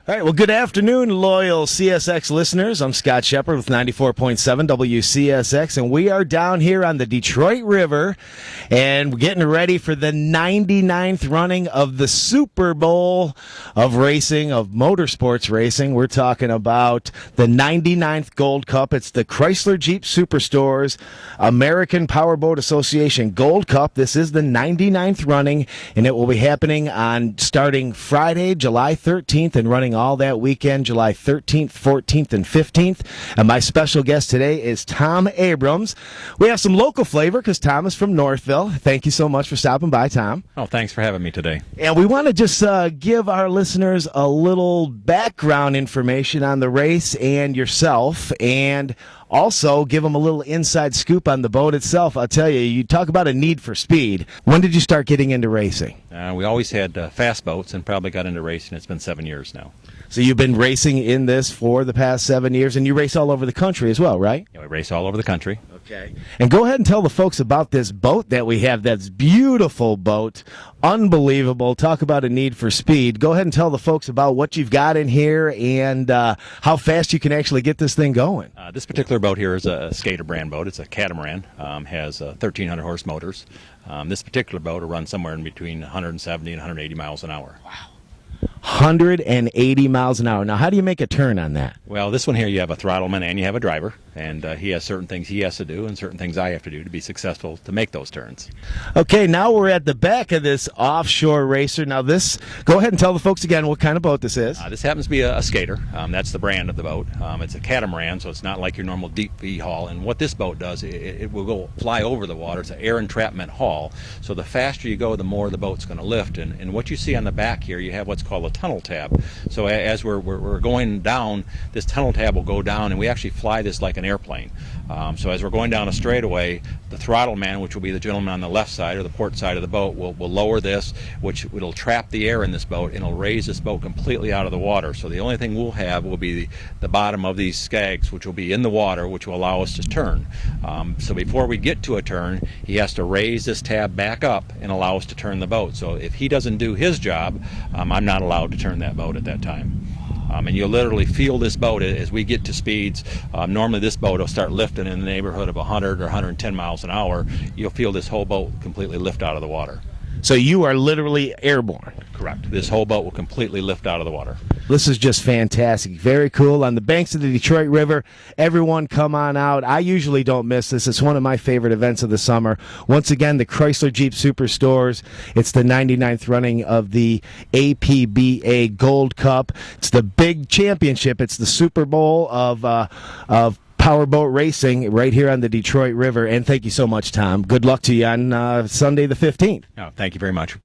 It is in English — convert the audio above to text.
All right, well, good afternoon, loyal CSX listeners. I'm Scott Shepard with 94.7 WCSX, and we are down here on the Detroit River, and we're getting ready for the 99th running of the Super Bowl of racing, of motorsports racing. We're talking about the 99th Gold Cup. It's the Chrysler-Jeep Superstores American Powerboat Association Gold Cup. This is the 99th running, and it will be happening on starting Friday, July 13th, and running all that weekend, July 13th, 14th, and 15th. And my special guest today is Tom Abrams. We have some local flavor because Tom is from Northville. Thank you so much for stopping by, Tom. Oh, thanks for having me today. And we want to just give our listeners a little background information on the race and yourself, and also give them a little inside scoop on the boat itself. I'll tell you, you talk about a need for speed. When did you start getting into racing? We always had fast boats and probably got into racing. It's been 7 years now. So you've been racing in this for the past 7 years, and you race all over the country as well, right? Yeah, we race all over the country. Okay. And go ahead and tell the folks about this boat that we have. That's beautiful boat. Unbelievable. Talk about a need for speed. Go ahead and tell the folks about what you've got in here and how fast you can actually get this thing going. This particular boat here is a Skater brand boat. It's a catamaran. Has 1,300 horse motors. This particular boat will run somewhere in between 170 and 180 miles an hour. Wow. 180 miles an hour. Now, how do you make a turn on that? Well, this one here, you have a throttleman and you have a driver, and he has certain things he has to do and certain things I have to do to be successful to make those turns. Okay, now we're at the back of this offshore racer. Now, go ahead and tell the folks again what kind of boat this is. This happens to be a Skater. That's the brand of the boat. It's a catamaran, so it's not like your normal deep V hull. And what this boat does, it will fly over the water. It's an air entrapment hull. So the faster you go, the more the boat's going to lift. And what you see on the back here, you have what's called a tunnel tab. So as we're going down, this tunnel tab will go down, and we actually fly this like an airplane. So as we're going down a straightaway, the throttle man, which will be the gentleman on the left side or the port side of the boat, will lower this, which will trap the air in this boat, and it'll raise this boat completely out of the water. So the only thing we'll have will be the bottom of these skags, which will be in the water, which will allow us to turn. So before we get to a turn, he has to raise this tab back up and allow us to turn the boat. So if he doesn't do his job, I'm not allowed to turn that boat at that time. And you'll literally feel this boat as we get to speeds. Normally this boat will start lifting in the neighborhood of 100 or 110 miles an hour. You'll feel this whole boat completely lift out of the water. So you are literally airborne. Correct. This whole boat will completely lift out of the water. This is just fantastic. Very cool. On the banks of the Detroit River, everyone come on out. I usually don't miss this. It's one of my favorite events of the summer. Once again, the Chrysler-Jeep Superstores. It's the 99th running of the APBA Gold Cup. It's the big championship. It's the Super Bowl of powerboat racing right here on the Detroit River. And thank you so much, Tom. Good luck to you on Sunday the 15th. Oh, thank you very much.